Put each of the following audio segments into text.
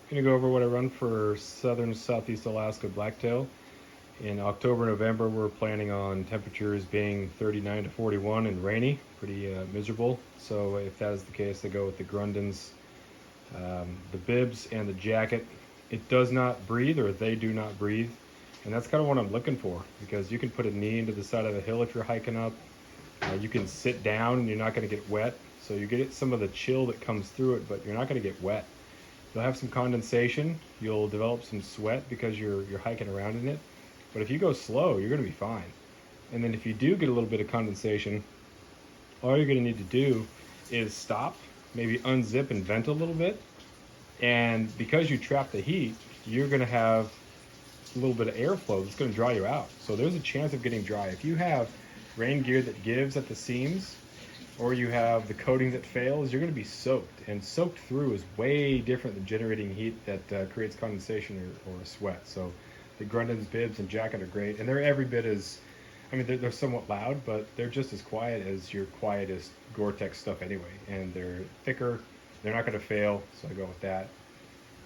going to go over what I run for southern southeast Alaska blacktail. In October, November, we're planning on temperatures being 39 to 41 and rainy, pretty miserable. So if that is the case, I go with the Grundens, the bibs, and the jacket. It does not breathe, or they do not breathe, and that's kind of what I'm looking for, because you can put a knee into the side of the hill if you're hiking up. You can sit down and you're not going to get wet, so you get some of the chill that comes through it, but you're not going to get wet. You'll have some condensation, you'll develop some sweat because you're hiking around in it, but if you go slow, you're going to be fine. And then if you do get a little bit of condensation, all you're going to need to do is stop, maybe unzip and vent a little bit, and because you trap the heat, you're going to have a little bit of airflow that's going to dry you out. So there's a chance of getting dry. If you have rain gear that gives at the seams, or you have the coating that fails, you're going to be soaked. And soaked through is way different than generating heat that creates condensation or sweat. So the Grundens bibs and jacket are great, and they're every bit as, I mean, they're somewhat loud, but they're just as quiet as your quietest Gore-Tex stuff anyway. And they're thicker, they're not going to fail, so I go with that.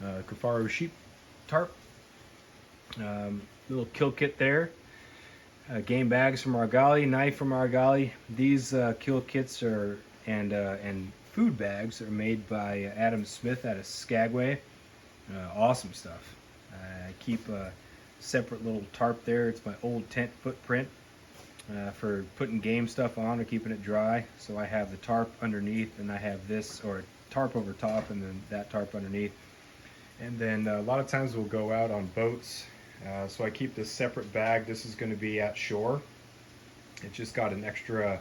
Kufaru sheep tarp, little kill kit there. Game bags from Argali, knife from Argali. These kill kits are and food bags are made by Adam Smith out of Skagway. Awesome stuff. I keep a separate little tarp there. It's my old tent footprint for putting game stuff on or keeping it dry. So I have the tarp underneath, and I have this, or tarp over top, and then that tarp underneath. And then a lot of times we'll go out on boats. So I keep this separate bag. This is going to be at shore. It's just got an extra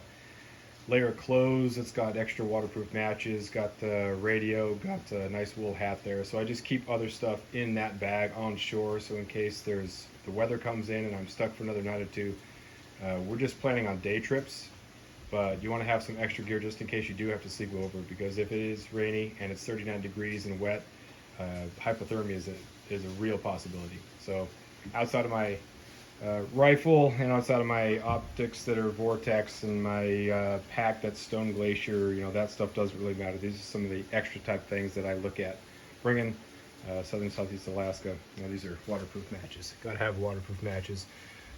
layer of clothes. It's got extra waterproof matches, got the radio, got a nice wool hat there. So I just keep other stuff in that bag on shore. So in case the weather comes in and I'm stuck for another night or two, we're just planning on day trips. But you want to have some extra gear just in case you do have to sleep over, because if it is rainy and it's 39 degrees and wet, hypothermia is a real possibility. So outside of my rifle and outside of my optics that are Vortex and my pack that's Stone Glacier, that stuff doesn't really matter. These are some of the extra type things that I look at bringing southern southeast Alaska. These are waterproof matches. Got to have waterproof matches.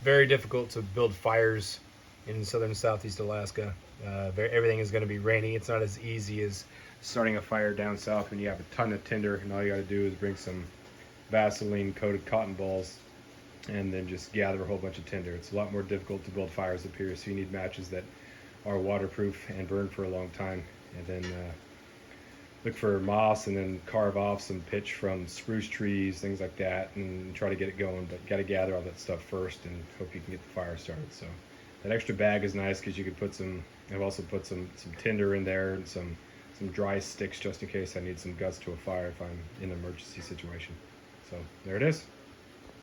Very difficult to build fires in southern southeast Alaska. Everything is going to be rainy. It's not as easy as starting a fire down south when you have a ton of tinder and all you got to do is bring some Vaseline coated cotton balls and then just gather a whole bunch of tinder. It's a lot more difficult to build fires up here, so you need matches that are waterproof and burn for a long time. And then look for moss and then carve off some pitch from spruce trees, things like that, and try to get it going. But got to gather all that stuff first and hope you can get the fire started. So that extra bag is nice because you could put some, I've also put some tinder in there and some dry sticks just in case I need some guts to a fire if I'm in an emergency situation. So there it is.